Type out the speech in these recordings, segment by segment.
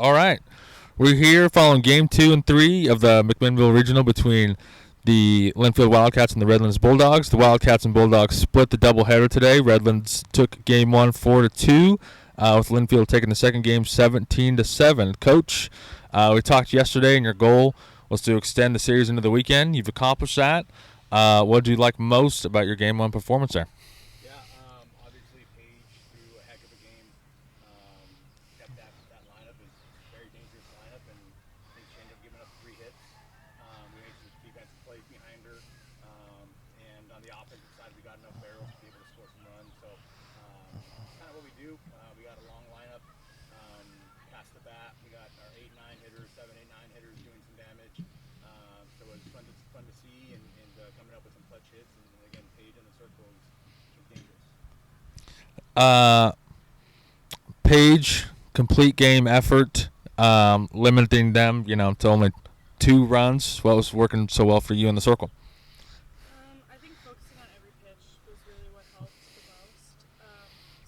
All right. We're here following game 2 and 3 of the McMinnville Regional between the Linfield Wildcats and the Redlands Bulldogs. The Wildcats and Bulldogs split the doubleheader today. Redlands took game 1 4-2, with Linfield taking the second game 17-7. Coach, we talked yesterday, and your goal was to extend the series into the weekend. You've accomplished that. What did you like most about your game 1 performance there? Yeah, obviously Paige threw a heck of a game. Kept that lineup is a very dangerous lineup, and I think she ended up giving up 3 hits. We made some defensive plays behind her, and on the offensive side, we got enough barrels to be able to score some runs. So it's kind of what we do. We got a long lineup. Past the bat, we got our 8-9 hitters, 7-8-9 hitters doing some damage. So it was fun to see, and coming up with some clutch hits. And again, Paige in the circle is dangerous. Paige, complete game effort, limiting them, to only 2 runs. What was working so well for you in the circle? I think focusing on every pitch was really what helped the most.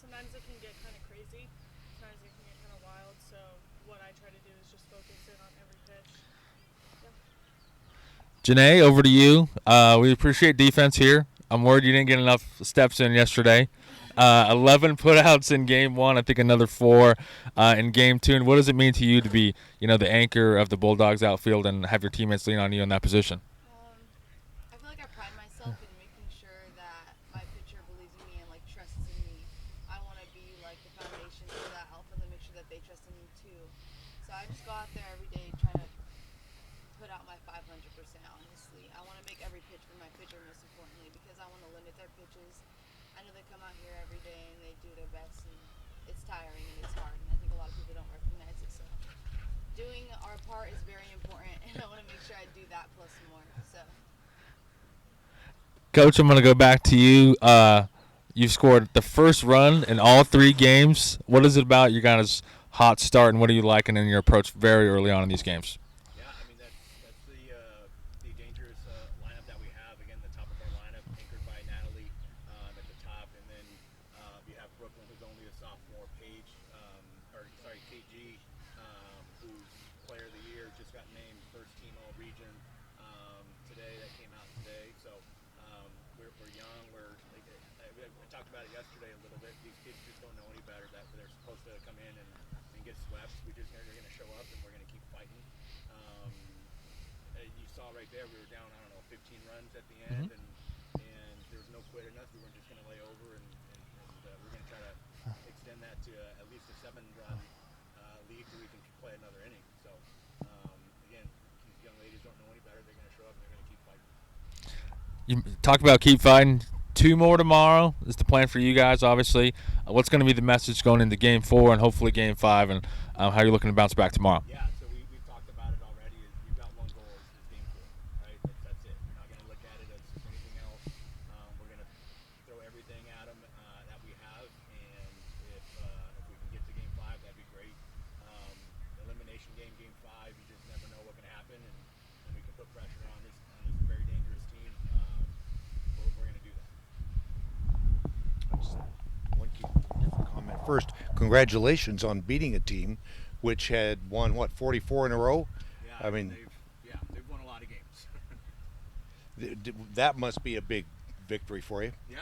Sometimes it can get kind of crazy. Sometimes it can get kind of wild. So what I try to do is just focus in on every pitch. Yeah. Jenay, over to you. We appreciate defense here. I'm worried you didn't get enough steps in yesterday. 11 putouts in game 1. I think another 4 in game 2. And what does it mean to you to be, the anchor of the Bulldogs outfield and have your teammates lean on you in that position? I feel like I pride myself in making sure that my pitcher believes in me and trusts in me. I want to be the foundation for that, help them to make sure that they trust in me too. So I just go out there every day trying to put out my 500%. Honestly, I want to make every pitch for my pitcher, most importantly, because I want to limit their pitches. I know they come out here every day and they do their best, and it's tiring and it's hard, and I think a lot of people don't recognize it. So doing our part is very important, and I want to make sure I do that plus more. So, Coach, I'm going to go back to you. You scored the first run in all 3 games. What is it about your guys' hot start, and what are you liking in your approach very early on in these games? Yeah, I mean that's the dangerous lineup that we have. Again, the top of our lineup anchored by Natalie at the top, and then you have Brooklyn, who's only a sophomore. Paige, KG, who's Player of the Year, just got named first team All Region today. That came out today. So we're young. I talked about it yesterday a little bit. These kids just don't know any better. That they're supposed to come in and get swept. They're going to show up, and we're going to keep fighting. You saw right there, we were down, 15 runs at the end, and there was no quit in us. We weren't just going to lay over, and we're going to try to extend that to at least a 7-run lead so we can play another inning. So, again, these young ladies don't know any better. They're going to show up, and they're going to keep fighting. You talk about keep fighting. 2 more tomorrow is the plan for you guys, obviously. What's going to be the message going into game 4 and hopefully game 5, and how you're looking to bounce back tomorrow? Yeah, so we've talked about it already. We've got one goal is game 4, right? That's it. We're not going to look at it as anything else. We're going to throw everything at them that we have, and if we can get to game 5, that'd be great. Elimination game 5, you just never know what can happen, and we can put pressure on this very dangerous team. We're going to do that. One different comment. First, congratulations on beating a team which had won 44 in a row. Yeah, I mean, they've won a lot of games. that must be a big victory for you. Yeah.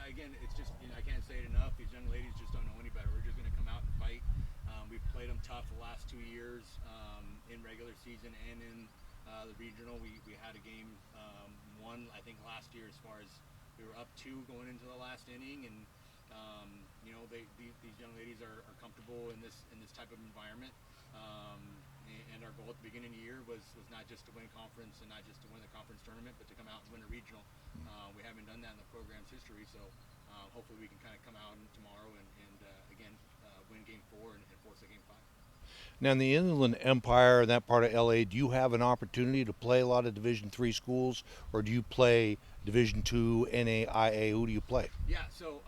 Again, it's just I can't say it enough. These young ladies just don't know any better. We're just going to come out and fight. We've played them tough the last 2 years in regular season and in the regional. We had a game 1, I think, last year as far as we were up 2 going into the last inning, and these young ladies are comfortable in this type of environment. And our goal at the beginning of the year was not just to win conference and not just to win the conference tournament, but to come out and win a regional. We haven't done that in the program's history, so hopefully we can kind of come out tomorrow and again win game 4 and force a game 5. Now, in the Inland Empire and that part of LA, do you have an opportunity to play a lot of Division III schools, or do you play Division II, NAIA? Who do you play? Yeah, so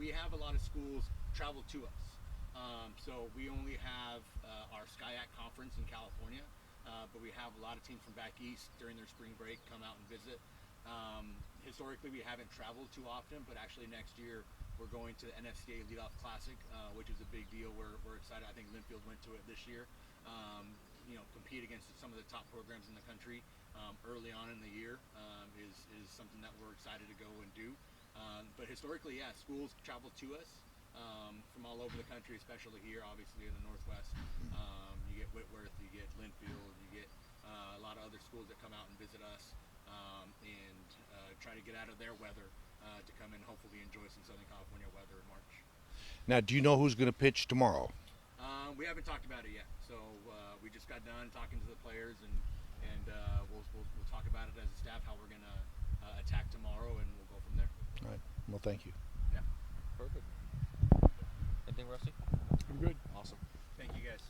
we have a lot of schools travel to us. So we only have our SCIAC conference in California, but we have a lot of teams from back east during their spring break come out and visit. Historically, we haven't traveled too often, but actually next year we're going to the NFCA Leadoff Classic, which is a big deal. We're excited. I think Linfield went to it this year. Compete against some of the top programs in the country early on in the year is something that we're excited to go and do. But historically, yeah, schools travel to us from all over the country, especially here, obviously in the Northwest. You get Whitworth, you get Linfield, you get a lot of other schools that come out and visit us and try to get out of their weather to come and hopefully enjoy some Southern California weather in March. Now, do you know who's going to pitch tomorrow? We haven't talked about it yet, so we just got done talking to the players, and we'll talk about it as a staff how we're gonna attack tomorrow, and we'll go from there. All right. Well, thank you. Yeah. Perfect. Anything, Rusty? I'm good. Awesome. Thank you guys.